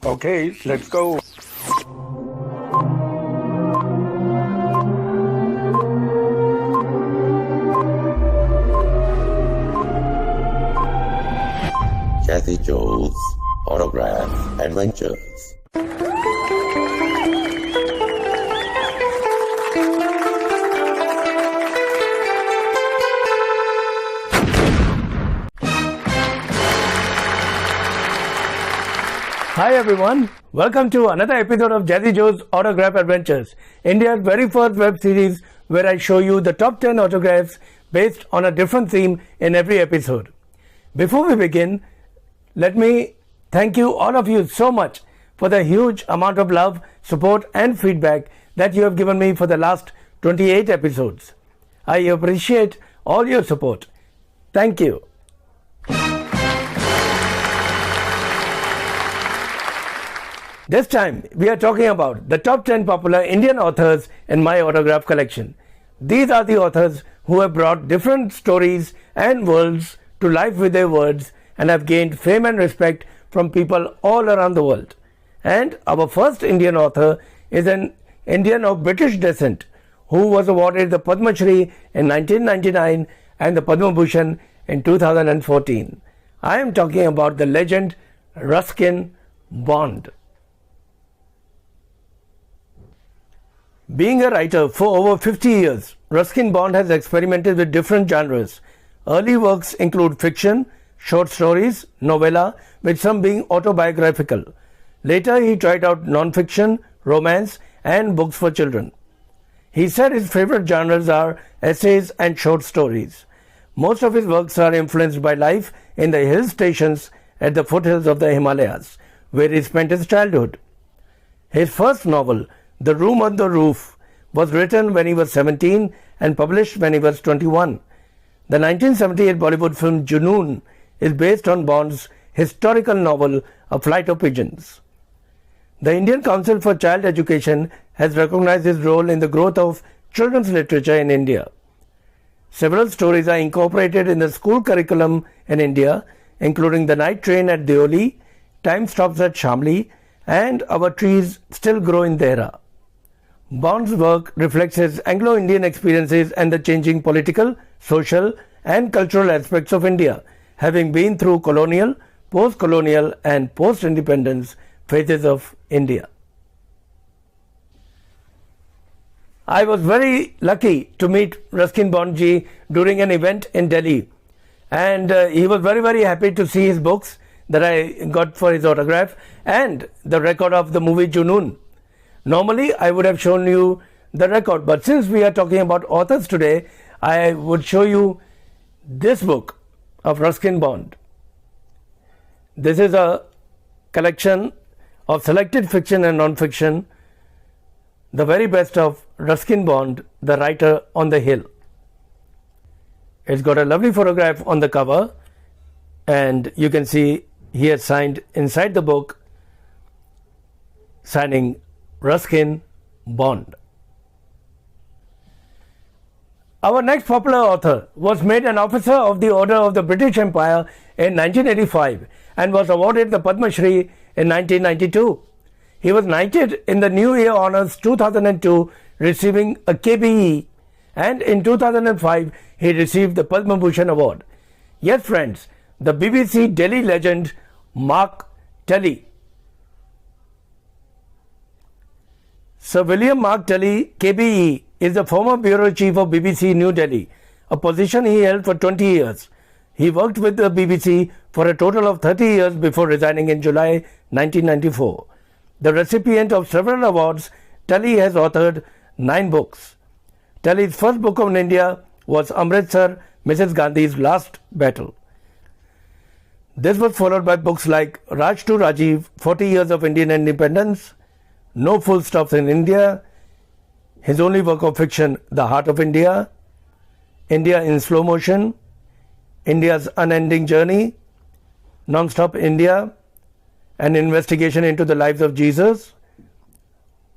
Okay, let's go. Jazzy Joe's Autograph Adventures. Hi everyone, welcome to another episode of Jazzy Joe's Autograph Adventures, India's very first web series where I show you the top 10 autographs based on a different theme in every episode. Before we begin, let me thank you, all of you, so much for the huge amount of love, support and feedback that you have given me for the last 28 episodes. I appreciate all your support. Thank you. This time, we are talking about the top 10 popular Indian authors in my autograph collection. These are the authors who have brought different stories and worlds to life with their words and have gained fame and respect from people all around the world. And our first Indian author is an Indian of British descent who was awarded the Padma Shri in 1999 and the Padma Bhushan in 2014. I am talking about the legend Ruskin Bond. Being a writer for over 50 years, Ruskin Bond has experimented with different genres. Early works include fiction, short stories, novella, with some being autobiographical. Later he tried out non-fiction, romance and books for children. He said his favorite genres are essays and short stories. Most of his works are influenced by life in the hill stations at the foothills of the Himalayas, where he spent his childhood. His first novel, The Room on the Roof, was written when he was 17 and published when he was 21. The 1978 Bollywood film Junoon is based on Bond's historical novel A Flight of Pigeons. The Indian Council for Child Education has recognized his role in the growth of children's literature in India. Several stories are incorporated in the school curriculum in India, including The Night Train at Deoli, Time Stops at Shamli, and Our Trees Still Grow in Dehra. Bond's work reflects his Anglo-Indian experiences and the changing political, social and cultural aspects of India, having been through colonial, post-colonial and post-independence phases of India. I was very lucky to meet Ruskin Bond ji during an event in Delhi, and he was very happy to see his books that I got for his autograph and the record of the movie Junoon. Normally, I would have shown you the record, but since we are talking about authors today, I would show you this book of Ruskin Bond. This is a collection of selected fiction and non-fiction, the very best of Ruskin Bond, the writer on the hill. It's got a lovely photograph on the cover, and you can see he has signed inside the book, signing Ruskin Bond. Our next popular author was made an officer of the Order of the British Empire in 1985 and was awarded the Padma Shri in 1992. He was knighted in the New Year Honours 2002, receiving a KBE, and in 2005 he received the Padma Bhushan award. Yes friends, the BBC Delhi legend Mark Tully. Sir William Mark Tully, KBE, is the former bureau chief of BBC New Delhi, a position he held for 20 years. He worked with the BBC for a total of 30 years before resigning in July 1994. The recipient of several awards, Tully has authored 9 books. Tully's first book on India was Amritsar, Mrs. Gandhi's Last Battle. This was followed by books like Raj to Rajiv, 40 Years of Indian Independence, No Full Stops in India, his only work of fiction, The Heart of India, India in Slow Motion, India's Unending Journey, Non-Stop India, an investigation into the lives of Jesus,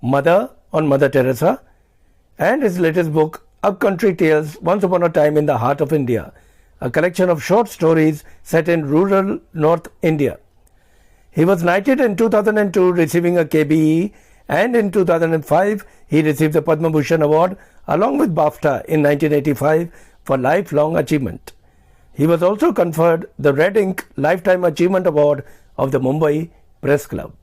Mother on Mother Teresa, and his latest book, Upcountry Tales, Once Upon a Time in the Heart of India, a collection of short stories set in rural North India. He was knighted in 2002, receiving a KBE, and in 2005 he received the Padma Bhushan Award along with BAFTA in 1985 for lifelong achievement. He was also conferred the Red Ink Lifetime Achievement Award of the Mumbai Press Club.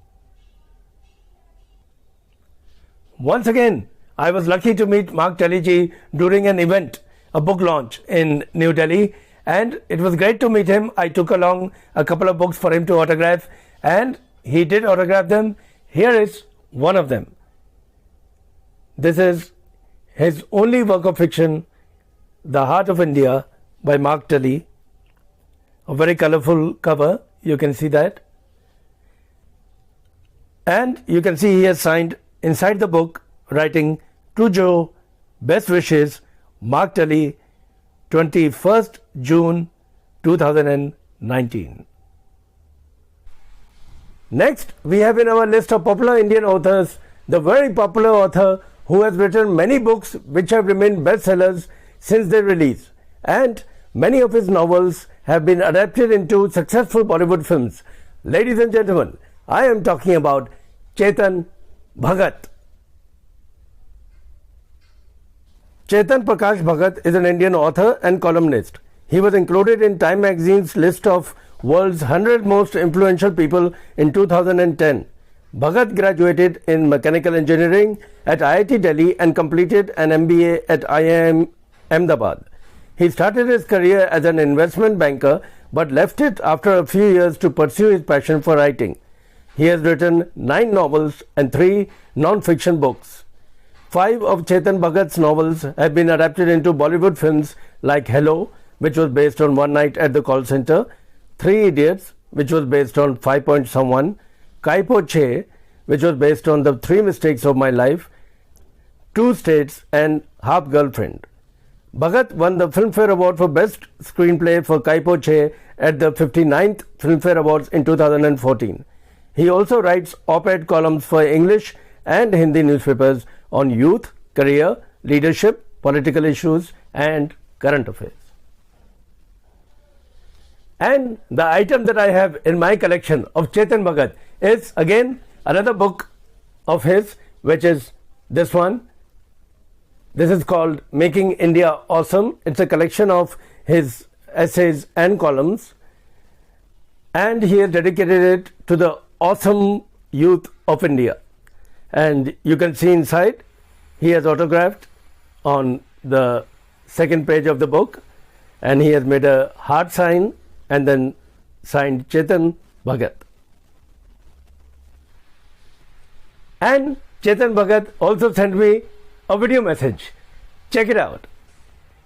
Once again, I was lucky to meet Mark Talley during an event, a book launch in New Delhi, and it was great to meet him. I took along a couple of books for him to autograph, and he did autograph them. Here is one of them. This is his only work of fiction, The Heart of India by Mark Talley. A very colorful cover, you can see that. And you can see he has signed inside the book, writing, "To Joe, best wishes, Mark Talley, 21st June 2019. Next, we have in our list of popular Indian authors, the very popular author who has written many books which have remained bestsellers since their release, and many of his novels have been adapted into successful Bollywood films. Ladies and gentlemen, I am talking about Chetan Bhagat. Chetan Prakash Bhagat is an Indian author and columnist. He was included in Time magazine's list of world's 100 most influential people in 2010. Bhagat graduated in mechanical engineering at IIT Delhi and completed an MBA at IIM Ahmedabad. He started his career as an investment banker but left it after a few years to pursue his passion for writing. He has written 9 novels and 3 non-fiction books. 5 of Chetan Bhagat's novels have been adapted into Bollywood films like Hello, which was based on One Night at the Call Center, 3 Idiots, which was based on 5 Point Someone, Kaipo Che, which was based on the 3 Mistakes of My Life, 2 States, and Half Girlfriend. Bhagat won the Filmfare Award for Best Screenplay for Kaipo Che at the 59th Filmfare Awards in 2014. He also writes op-ed columns for English and Hindi newspapers on youth, career, leadership, political issues, and current affairs. And the item that I have in my collection of Chetan Bhagat is again another book of his, which is this one. This is called Making India Awesome. It's a collection of his essays and columns, and he has dedicated it to the awesome youth of India. And you can see inside he has autographed on the second page of the book, and he has made a heart sign and then signed Chetan Bhagat. And Chetan Bhagat also sent me a video message. Check it out.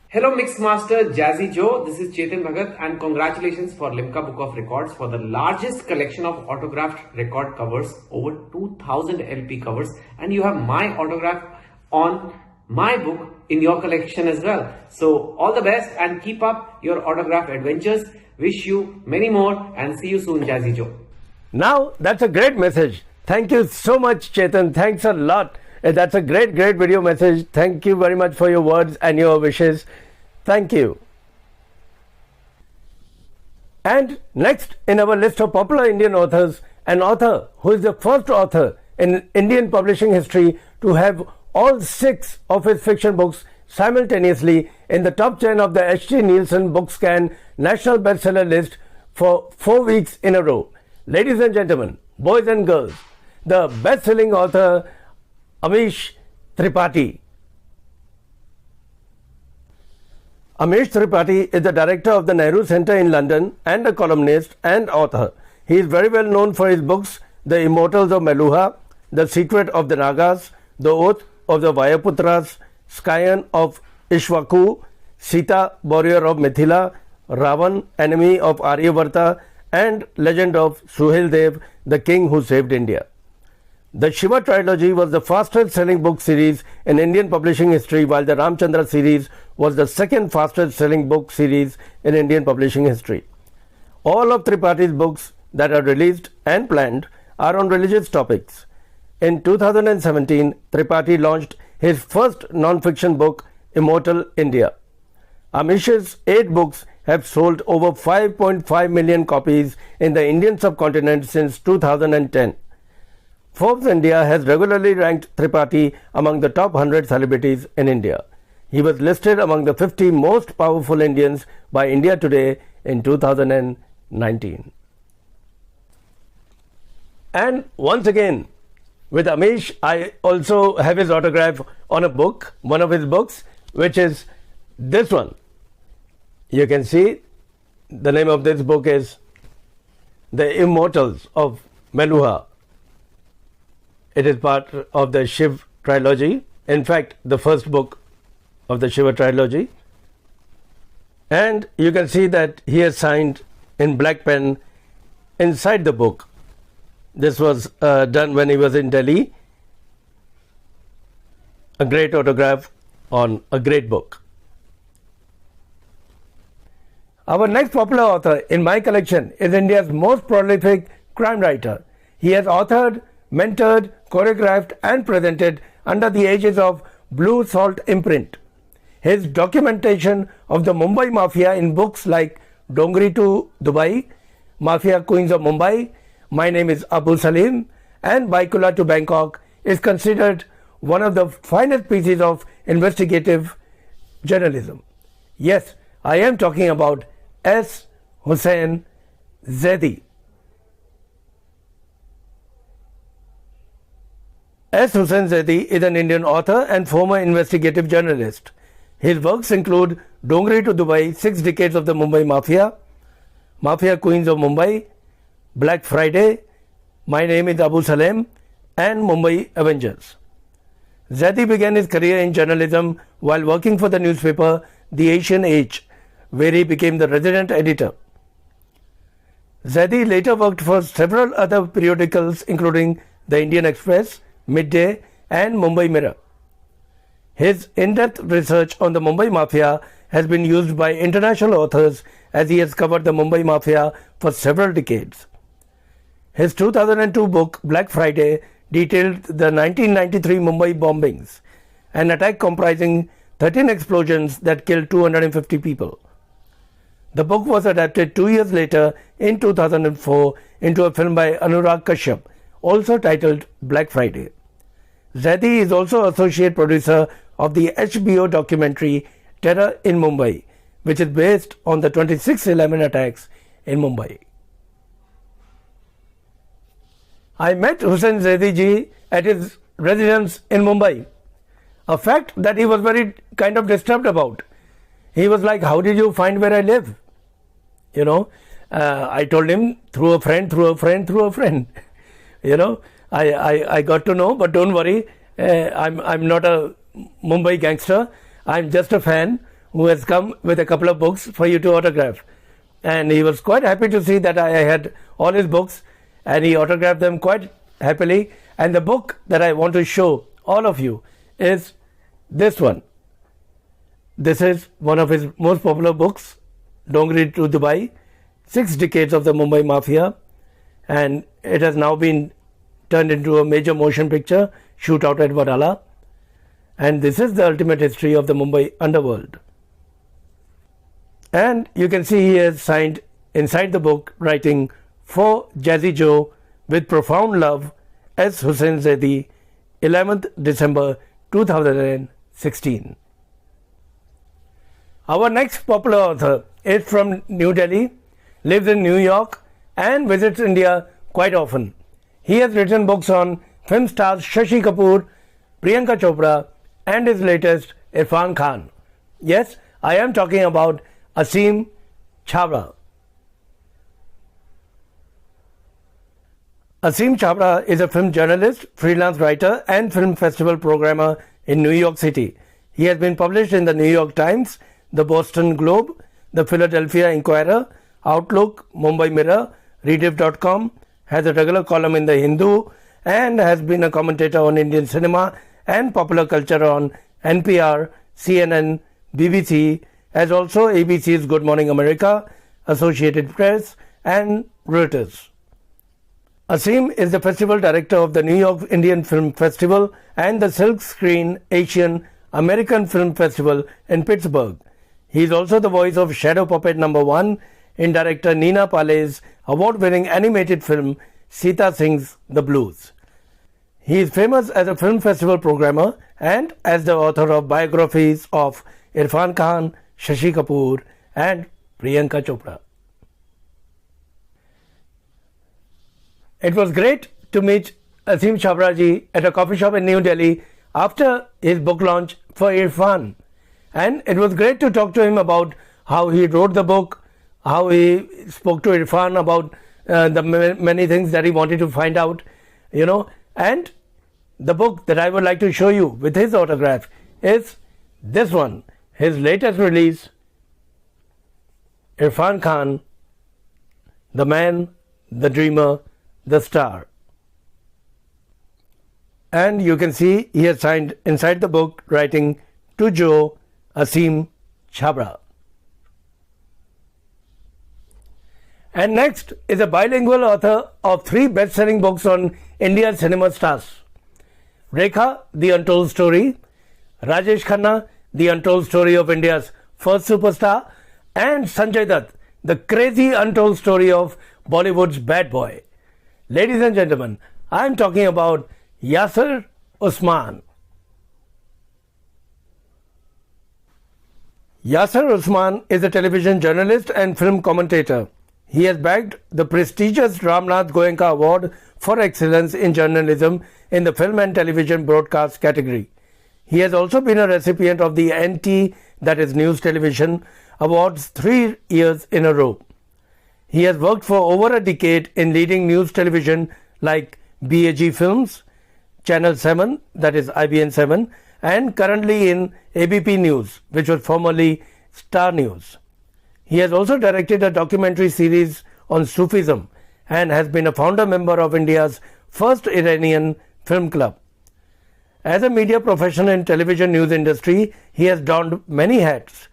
Hello Mixmaster Jazzy Joe, this is Chetan Bhagat and congratulations for Limca Book of Records for the largest collection of autographed record covers, over 2000 LP covers, and you have my autograph on my book in your collection as well. So all the best and keep up your autograph adventures. Wish you many more and see you soon, Jazzy Joe. Now that's a great message. Thank you so much, Chetan. Thanks a lot. That's a great video message. Thank you very much for your words and your wishes. Thank you. And next in our list of popular Indian authors, an author who is the first author in Indian publishing history to have all 6 of his fiction books simultaneously in the top 10 of the H.T. Nielsen Bookscan National Bestseller list for 4 weeks in a row. Ladies and gentlemen, boys and girls, the best-selling author Amish Tripathi. Amish Tripathi is the director of the Nehru Centre in London and a columnist and author. He is very well known for his books The Immortals of Meluha, The Secret of the Nagas, The Oath of the Vayaputras, Skyan of Ishwaku, Sita, Warrior of Mithila, Ravan, Enemy of Aryavarta, and Legend of Suheldev, the King who saved India. The Shiva trilogy was the fastest selling book series in Indian publishing history, while the Ramchandra series was the second fastest selling book series in Indian publishing history. All of Tripathi's books that are released and planned are on religious topics. In 2017, Tripathi launched his first non-fiction book, Immortal India. Amish's 8 books have sold over 5.5 million copies in the Indian subcontinent since 2010. Forbes India has regularly ranked Tripathi among the top 100 celebrities in India. He was listed among the 50 most powerful Indians by India Today in 2019. And once again, with Amish, I also have his autograph on a book, one of his books, which is this one. You can see the name of this book is The Immortals of Meluha. It is part of the Shiv trilogy. In fact, the first book of the Shiva trilogy. And you can see that he has signed in black pen inside the book. This was done when he was in Delhi. A great autograph on a great book. Our next popular author in my collection is India's most prolific crime writer. He has authored, mentored, choreographed and presented under the aegis of Blue Salt imprint. His documentation of the Mumbai Mafia in books like Dongri to Dubai, Mafia Queens of Mumbai, My Name is Abu Salim and Baikula to Bangkok is considered one of the finest pieces of investigative journalism. Yes, I am talking about S. Hussain Zaidi. S. Hussain Zaidi is an Indian author and former investigative journalist. His works include Dongri to Dubai, 6 Decades of the Mumbai Mafia, Mafia Queens of Mumbai, Black Friday, My Name is Abu Salim, and Mumbai Avengers. Zaidi began his career in journalism while working for the newspaper The Asian Age, where he became the resident editor. Zaidi later worked for several other periodicals including The Indian Express, Midday, and Mumbai Mirror. His in-depth research on the Mumbai Mafia has been used by international authors as he has covered the Mumbai Mafia for several decades. His 2002 book Black Friday detailed the 1993 Mumbai bombings, an attack comprising 13 explosions that killed 250 people. The book was adapted 2 years later in 2004 into a film by Anurag Kashyap, also titled Black Friday. Zaidi is also associate producer of the HBO documentary Terror in Mumbai, which is based on the 26/11 attacks in Mumbai. I met Hussain Zaidi ji at his residence in Mumbai, a fact that he was very kind of disturbed about. He was like, how did you find where I live? I told him through a friend. I got to know, but don't worry, I'm not a Mumbai gangster. I'm just a fan who has come with a couple of books for you to autograph. And he was quite happy to see that I had all his books and he autographed them quite happily. And the book that I want to show all of you is this one. This is one of his most popular books, Dongri to Dubai, 6 Decades of the Mumbai Mafia, and it has now been turned into a major motion picture, Shootout at Wadala, and this is the ultimate history of the Mumbai underworld. And you can see he has signed inside the book writing, "For Jazzy Joe, with profound love, S. Hussain Zaidi, 11th December 2016. Our next popular author is from New Delhi, lives in New York and visits India quite often. He has written books on film stars Shashi Kapoor, Priyanka Chopra and his latest Irfan Khan. Yes, I am talking about Asim Chhabra. Asim Chhabra is a film journalist, freelance writer and film festival programmer in New York City. He has been published in the New York Times, the Boston Globe, the Philadelphia Inquirer, Outlook, Mumbai Mirror, Rediff.com, has a regular column in the Hindu and has been a commentator on Indian cinema and popular culture on NPR, CNN, BBC, as also ABC's Good Morning America, Associated Press and Reuters. Asim is the festival director of the New York Indian Film Festival and the Silk Screen Asian American Film Festival in Pittsburgh. He is also the voice of Shadow Puppet number 1 in director Neena Pale's award-winning animated film Sita Sings the Blues. He is famous as a film festival programmer and as the author of biographies of Irfan Khan, Shashi Kapoor and Priyanka Chopra. It was great to meet Asim Chhabra ji at a coffee shop in New Delhi after his book launch for Irfan. And it was great to talk to him about how he wrote the book, how he spoke to Irfan about the many things that he wanted to find out, and the book that I would like to show you with his autograph is this one, his latest release, Irfan Khan, the man, the dreamer, the star. And you can see he has signed inside the book writing to Joe, Asim Chhabra. And next is a bilingual author of 3 best-selling books on India's cinema stars. Rekha, The Untold Story, Rajesh Khanna, The Untold Story of India's first superstar, and Sanjay Dutt, The Crazy Untold Story of Bollywood's Bad Boy. Ladies and gentlemen, I am talking about Yasir Usman. Yasir Usman is a television journalist and film commentator. He has bagged the prestigious Ramnath Goenka Award for Excellence in Journalism in the film and television broadcast category. He has also been a recipient of the NT, that is News Television, Awards 3 years in a row. He has worked for over a decade in leading news television like BAG Films, Channel 7, that is IBN 7, and currently in ABP News, which was formerly Star News. He has also directed a documentary series on Sufism and has been a founder member of India's first Iranian film club. As a media professional in television news industry, he has donned many hats.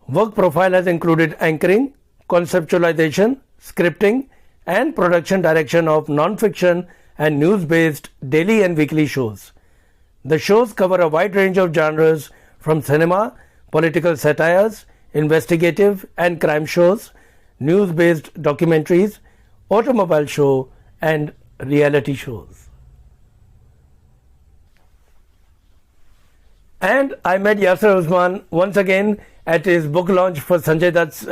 Work profile has included anchoring, conceptualization, scripting, and production direction of non-fiction and news-based daily and weekly shows. The shows cover a wide range of genres from cinema, political satires, investigative and crime shows, news-based documentaries, automobile show, and reality shows. And I met Yasir Usman once again at his book launch for Sanjay Dutt's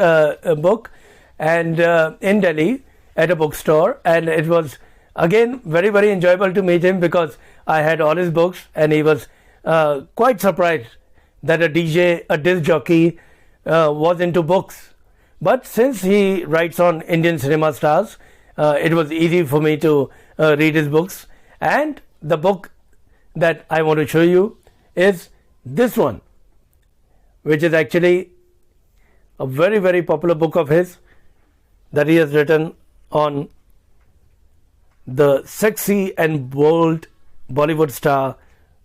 book and in Delhi at a bookstore, and it was again very, very enjoyable to meet him because I had all his books and he was quite surprised that a DJ, a disc jockey was into books. But since he writes on Indian cinema stars, it was easy for me to read his books. And the book that I want to show you is this one, which is actually a very, very popular book of his that he has written on the sexy and bold Bollywood star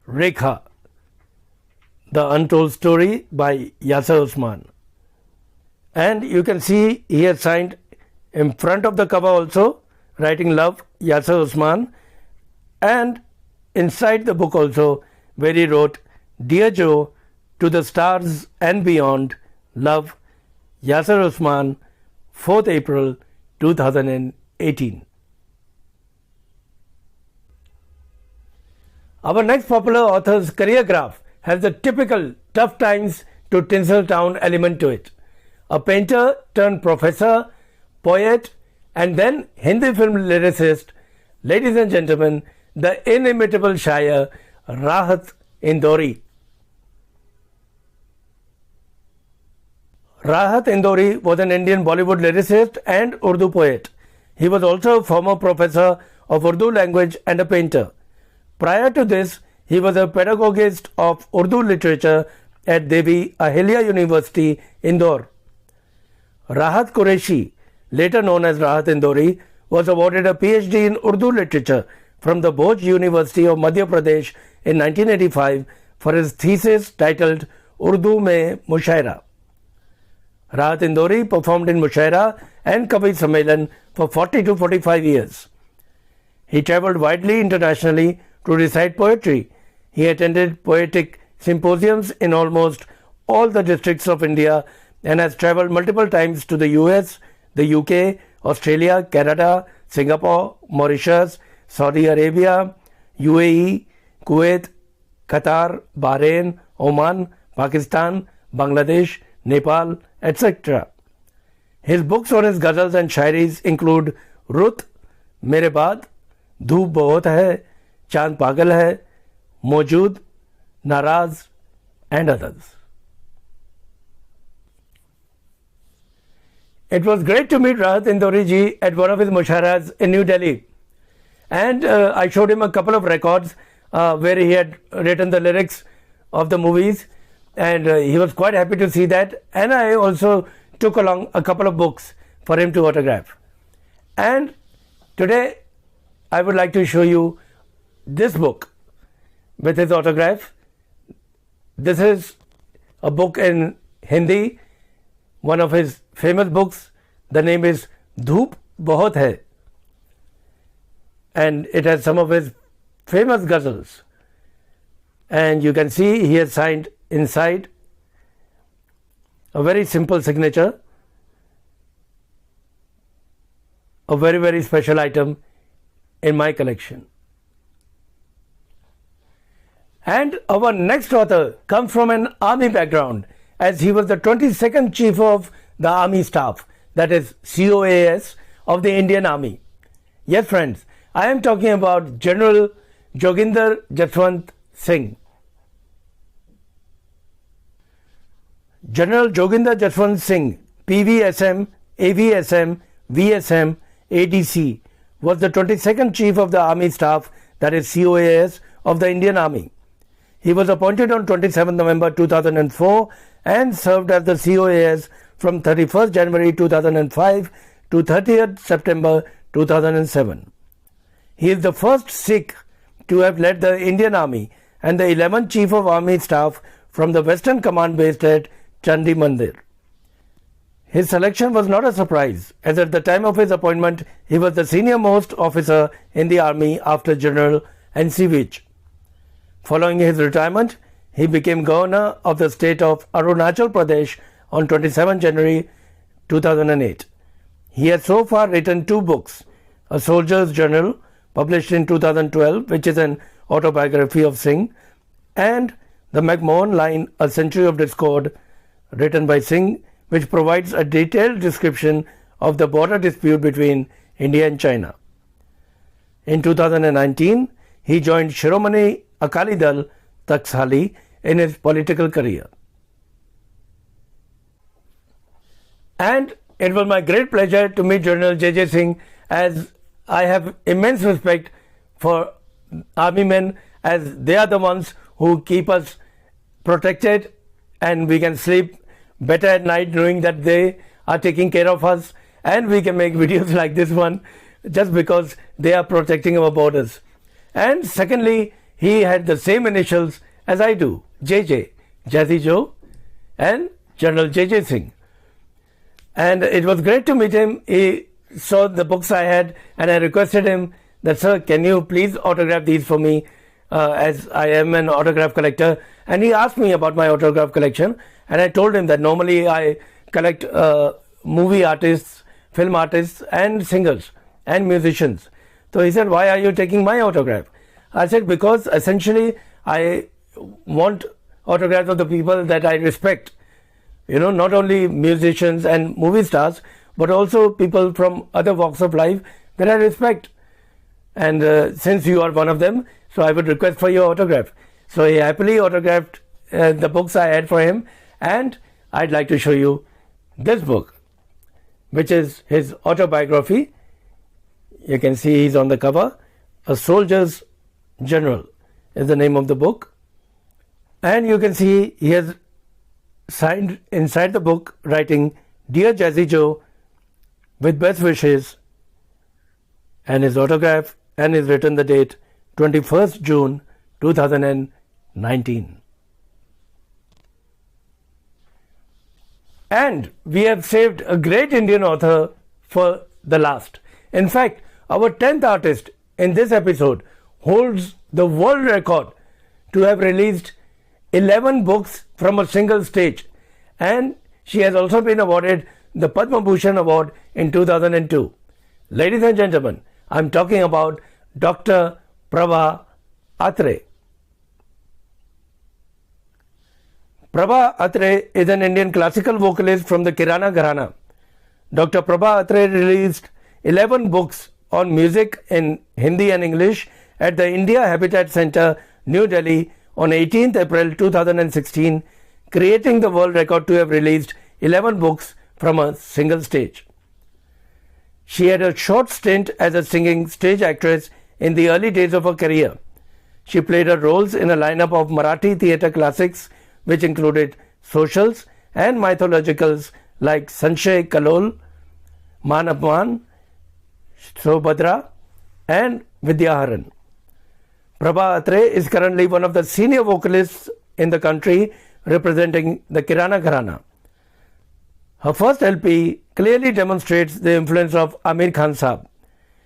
Rekha, The Untold Story by Yasir Usman. And you can see he has signed in front of the cover also, writing Love, Yasir Usman, and inside the book also, where he wrote, Dear Joe, to the stars and beyond, Love, Yasir Usman, 4th April 2018. Our next popular author's career graph has the typical tough times to Tinseltown element to it. A painter turned professor, poet, and then Hindi film lyricist, ladies and gentlemen, the inimitable Shire, Rahat Indori. Rahat Indori was an Indian Bollywood lyricist and Urdu poet. He was also a former professor of Urdu language and a painter. Prior to this, he was a pedagogist of Urdu literature at Devi Ahilya University, Indore. Rahat Qureshi, later known as Rahat Indori, was awarded a PhD in Urdu literature from the Bhoj University of Madhya Pradesh in 1985 for his thesis titled Urdu Mein Mushaira. Rahat Indori performed in Mushaira and Kavi Sammelan for 40 to 45 years. He travelled widely internationally to recite poetry. He attended poetic symposiums in almost all the districts of India and has traveled multiple times to the US, the UK, Australia, Canada, Singapore, Mauritius, Saudi Arabia, UAE, Kuwait, Qatar, Bahrain, Oman, Pakistan, Bangladesh, Nepal, etc. His books on his ghazals and shairis include Rut, Mere Baad, Dhoop Bahut Hai, Chand Pagal Hai, Maujood, Naraz, and others. It was great to meet Rahat Indori ji at one of his musharas in New Delhi. And I showed him a couple of records where he had written the lyrics of the movies, and he was quite happy to see that. And I also took along a couple of books for him to autograph. And today I would like to show you this book with his autograph. This is a book in Hindi, one of his famous books. The name is Dhoop Bahut Hai, and it has some of his famous ghazals. And you can see he has signed inside a very simple signature, a very, very special item in my collection. And our next author comes from an army background, as he was the 22nd Chief of the Army Staff, that is COAS, of the Indian Army. Yes, friends, I am talking about General Joginder Jaswant Singh. General Joginder Jaswant Singh, PVSM, AVSM, VSM, ADC, was the 22nd Chief of the Army Staff, that is COAS, of the Indian Army. He was appointed on 27 November 2004 and served as the COAS from 31st January 2005 to 30th September 2007. He is the first Sikh to have led the Indian Army and the 11th Chief of Army Staff from the Western Command based at Chandi Mandir. His selection was not a surprise, as at the time of his appointment he was the senior most officer in the army after General N.C. Vij. Following his retirement, he became governor of the state of Arunachal Pradesh on 27 January 2008. He has so far written 2 books, A Soldier's Journal, published in 2012, which is an autobiography of Singh, and The McMahon Line, A Century of Discord, written by Singh, which provides a detailed description of the border dispute between India and China. In 2019, he joined Shiromani Akali Dal Taksali in his political career. And it was my great pleasure to meet General JJ Singh, as I have immense respect for army men, as they are the ones who keep us protected and we can sleep better at night knowing that they are taking care of us, and we can make videos like this one just because they are protecting our borders. And secondly, he had the same initials as I do, JJ, Jazzy Joe, and General JJ Singh. And it was great to meet him. He saw the books I had and I requested him that, sir, can you please autograph these for me, as I am an autograph collector. And he asked me about my autograph collection, and I told him that normally I collect movie artists, film artists and singers and musicians. So he said, why are you taking my autograph? I said, because essentially I want autographs of the people that I respect. You know, not only musicians and movie stars, but also people from other walks of life that I respect. And since you are one of them, so I would request for your autograph. So he happily autographed the books I had for him, and I'd like to show you this book, which is his autobiography. You can see he's on the cover. A Soldier's Journal is the name of the book. And you can see he has signed inside the book writing, Dear Jazzy Joe, with best wishes, and his autograph, and is written the date 21st June 2019. And we have saved a great Indian author for the last. In fact, our 10th artist in this episode holds the world record to have released 11 books from a single stage, and she has also been awarded the Padma Bhushan Award in 2002. Ladies and gentlemen, I'm talking about Dr. Prabha Atre. Prabha Atre is an Indian classical vocalist from the Kirana Gharana. Dr. Prabha Atre released 11 books on music in Hindi and English at the India Habitat Center, New Delhi on 18th April 2016, creating the world record to have released 11 books from a single stage. She had a short stint as a singing stage actress in the early days of her career. She played her roles in a lineup of Marathi theatre classics which included socials and mythologicals like Sanshay Kalol, Man Apman, Sobhadra and Vidyaharan. Prabha Atre is currently one of the senior vocalists in the country representing the Kirana Gharana. Her first LP clearly demonstrates the influence of Amir Khan Saab.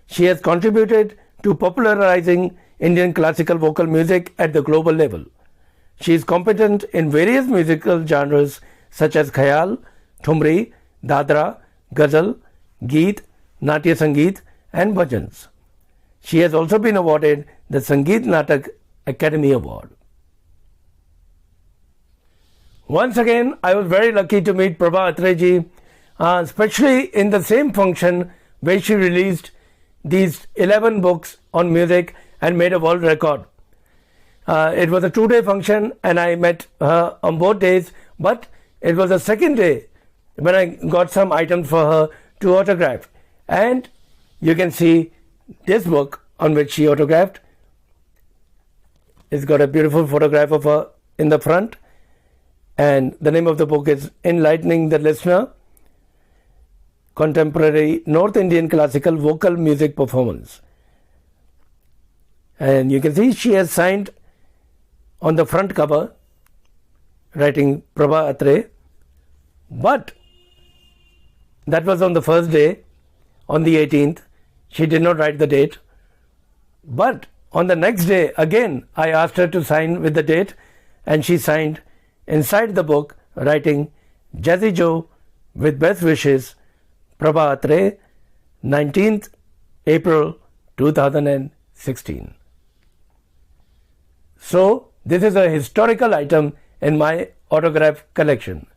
She has contributed to popularizing Indian classical vocal music at the global level. She is competent in various musical genres such as Khayal, Thumri, Dadra, Ghazal, Geet, Natya Sangeet and Bhajans. She has also been awarded the Sangeet Natak Academy Award. Once again, I was very lucky to meet Prabha Atre ji, especially in the same function where she released these 11 books on music and made a world record. It was a 2-day function and I met her on both days, but it was the second day when I got some items for her to autograph. And you can see this book on which she autographed. It's got a beautiful photograph of her in the front, and the name of the book is Enlightening the Listener, Contemporary North Indian Classical Vocal Music Performance. And you can see she has signed on the front cover writing Prabha Atre, but that was on the first day, on the 18th. She did not write the date, but on the next day again I asked her to sign with the date, and she signed inside the book writing Jazzy Joe with best wishes, Prabha Atre, 19th April 2016. So this is a historical item in my autograph collection.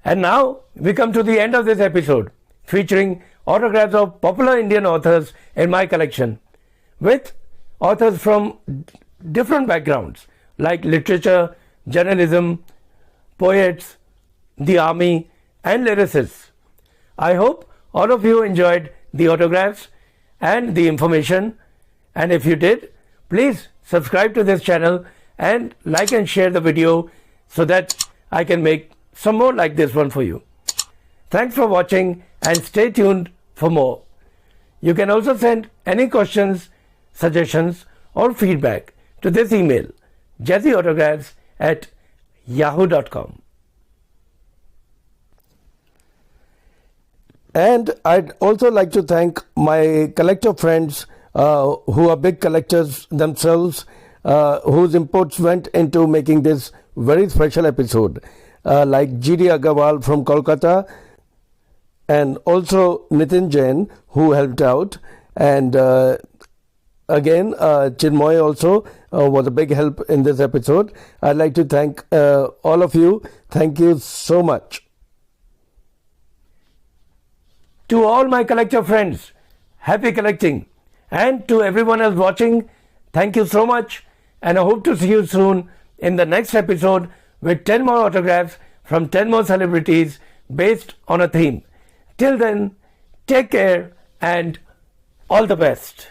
And now we come to the end of this episode, featuring autographs of popular Indian authors in my collection, with authors from different backgrounds like literature, journalism, poets, the army and lyricists. I hope all of you enjoyed the autographs and the information, and if you did, please subscribe to this channel and like and share the video so that I can make some more like this one for you. Thanks for watching and stay tuned for more. You can also send any questions, suggestions or feedback to this email, jazzyautographs@yahoo.com. And I'd also like to thank my collector friends who are big collectors themselves, whose inputs went into making this very special episode, like G.D. Agarwal from Kolkata, and also Nitin Jain, who helped out, and again Chinmoy also was a big help in this episode. I'd like to thank all of you. Thank you so much. To all my collector friends, happy collecting. And to everyone else watching, thank you so much, and I hope to see you soon in the next episode with 10 more autographs from 10 more celebrities based on a theme. Till then, take care and all the best.